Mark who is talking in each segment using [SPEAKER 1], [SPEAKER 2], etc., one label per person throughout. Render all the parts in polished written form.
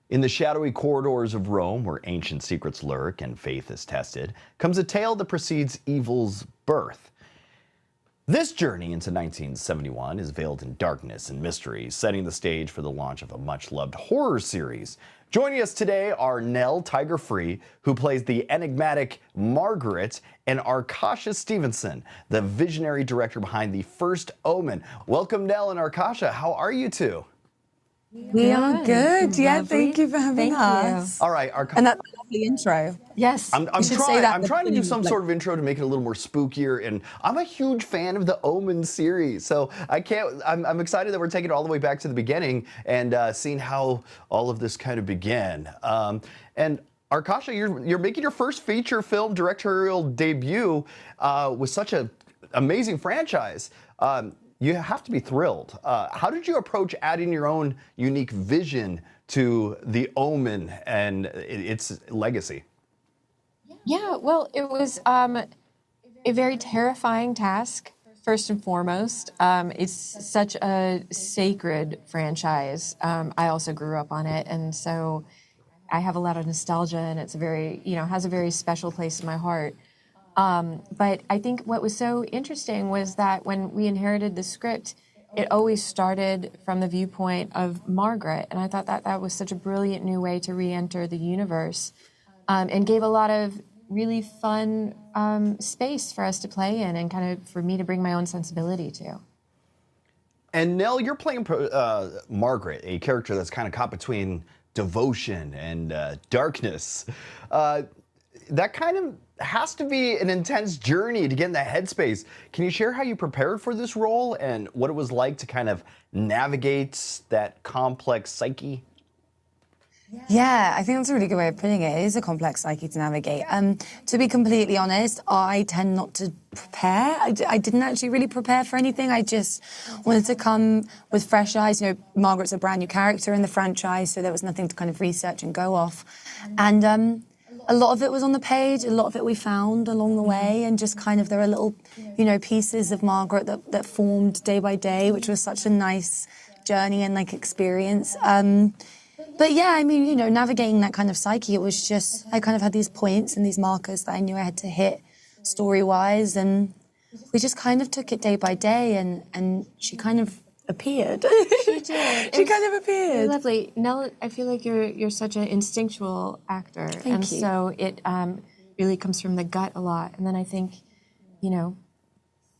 [SPEAKER 1] In the shadowy corridors of Rome, where ancient secrets lurk and faith is tested, comes a tale that precedes evil's birth. This journey into 1971 is veiled in darkness and mystery, setting the stage for the launch of a much-loved horror series. Joining us today are Nell Tiger, who plays the enigmatic Margaret, and Arkasha Stevenson, the visionary director behind the First Omen. Welcome, Nell and Arkasha. How are you two?
[SPEAKER 2] We are good. Yeah,
[SPEAKER 3] Lovely.
[SPEAKER 2] thank you for having us.
[SPEAKER 1] All right,
[SPEAKER 2] And that's a lovely intro.
[SPEAKER 3] Yes.
[SPEAKER 1] I'm trying to do some sort of intro to make it a little more spookier, and I'm a huge fan of the Omen series, so I'm excited that we're taking it all the way back to the beginning and seeing how all of this kind of began. And Arkasha, you're making your first feature film directorial debut with such an amazing franchise. You have to be thrilled. How did you approach adding your own unique vision to the Omen and its legacy?
[SPEAKER 3] Yeah, well, it was a very terrifying task, first and foremost. It's such a sacred franchise. I also grew up on it, and so I have a lot of nostalgia, and it's has a very special place in my heart. But I think what was so interesting was that when we inherited the script, it always started from the viewpoint of Margaret. And I thought that was such a brilliant new way to re-enter the universe and gave a lot of really fun space for us to play in and kind of for me to bring my own sensibility to.
[SPEAKER 1] And Nell, you're playing Margaret, a character that's kind of caught between devotion and darkness. That kind of has to be an intense journey to get in that headspace. Can you share how you prepared for this role and what it was like to kind of navigate that complex psyche?
[SPEAKER 2] Yeah, I think that's a really good way of putting it. It is a complex psyche to navigate. To be completely honest, I tend not to prepare. I didn't actually really prepare for anything. I just wanted to come with fresh eyes. You know, Margaret's a brand new character in the franchise, so there was nothing to kind of research and go off. And a lot of it was on the page, a lot of it we found along the way, and just kind of there are little, pieces of Margaret that formed day by day, which was such a nice journey and experience. But yeah, I mean, navigating that kind of psyche, it was just, I kind of had these points and these markers that I knew I had to hit story-wise, and we just kind of took it day by day, and she kind of appeared.
[SPEAKER 3] She did.
[SPEAKER 2] She kind of appeared.
[SPEAKER 3] Lovely. Nell, I feel like you're such an instinctual actor.
[SPEAKER 2] Thank you.
[SPEAKER 3] So it really comes from the gut a lot. And then I think,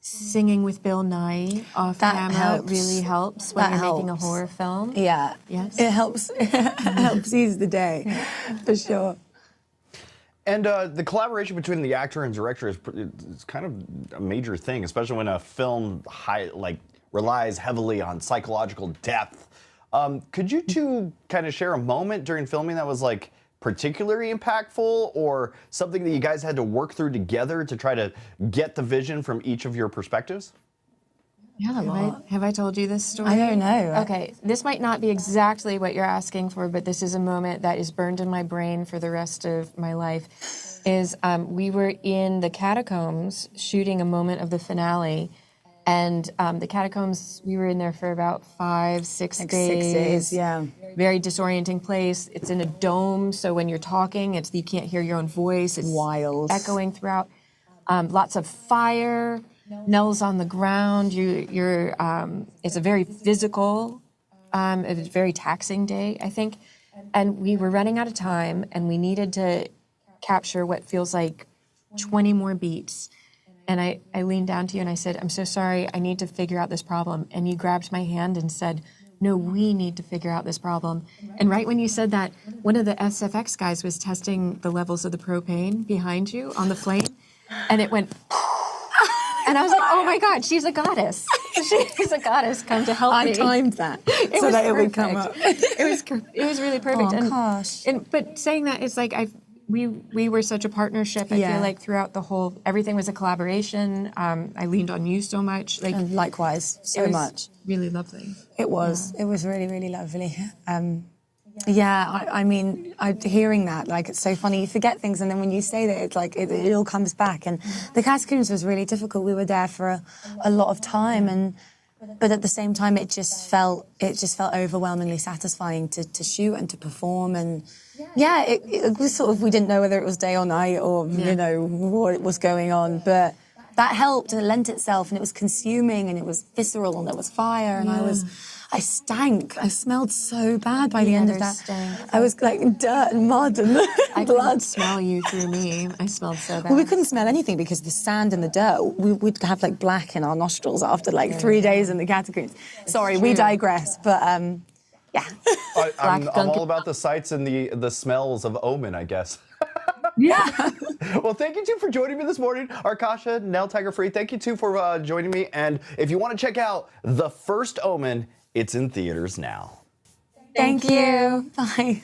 [SPEAKER 3] singing with Bill Nye off camera really helps when you're making a horror film.
[SPEAKER 2] Yeah.
[SPEAKER 3] Yes.
[SPEAKER 2] It helps. It helps ease the day, for sure.
[SPEAKER 1] And the collaboration between the actor and director is kind of a major thing, especially when a film relies heavily on psychological depth. Could you two kind of share a moment during filming that was particularly impactful, or something that you guys had to work through together to try to get the vision from each of your perspectives?
[SPEAKER 3] Yeah, have I told you this story?
[SPEAKER 2] I don't know.
[SPEAKER 3] Okay, this might not be exactly what you're asking for, but this is a moment that is burned in my brain for the rest of my life. We were in the catacombs shooting a moment of the finale, and the catacombs, we were in there for about 5-6 days.
[SPEAKER 2] 6 days, yeah.
[SPEAKER 3] Very disorienting place. It's in a dome, so when you're talking, you can't hear your own voice. It's
[SPEAKER 2] wild,
[SPEAKER 3] echoing throughout. Lots of fire. Nell's on the ground. It's a very physical, a very taxing day, I think. And we were running out of time, and we needed to capture what feels like 20 more beats. And I leaned down to you and I said, I'm so sorry, I need to figure out this problem. And you grabbed my hand and said, no, we need to figure out this problem. And right when you said that, one of the SFX guys was testing the levels of the propane behind you on the flame, and it went, and I was like, oh my God, she's a goddess. She's a goddess come to help me.
[SPEAKER 2] I timed that so that it would come up.
[SPEAKER 3] It was really perfect.
[SPEAKER 2] Oh, gosh.
[SPEAKER 3] But saying that, it's like we were such a partnership. I feel like throughout the whole, everything was a collaboration. I leaned on you so much.
[SPEAKER 2] And likewise, so much.
[SPEAKER 3] Really lovely.
[SPEAKER 2] It was. Yeah. It was really, really lovely. I mean, hearing that, it's so funny. You forget things, and then when you say that, it all comes back. And the catacombs was really difficult. We were there for a lot of time, and but at the same time, it just felt overwhelmingly satisfying to shoot and to perform. And yeah, it was sort of, we didn't know whether it was day or night or you know what was going on, but that helped and it lent itself, and it was consuming and it was visceral and there was fire, and I stank. I smelled so bad by the end of that.
[SPEAKER 3] Stank.
[SPEAKER 2] I was like dirt and mud and
[SPEAKER 3] I
[SPEAKER 2] blood.
[SPEAKER 3] could smell you through me. I smelled so bad.
[SPEAKER 2] Well, we couldn't smell anything because the sand and the dirt, we'd have like black in our nostrils after like 3 days in the catacombs. Sorry, we digress, but yeah.
[SPEAKER 1] I'm all about the sights and the smells of Omen, I guess.
[SPEAKER 2] Yeah.
[SPEAKER 1] Well, thank you two for joining me this morning. Arkasha, Nell Tiger Free, thank you two for joining me. And if you want to check out The First Omen, it's in theaters now.
[SPEAKER 2] Thank you. Bye.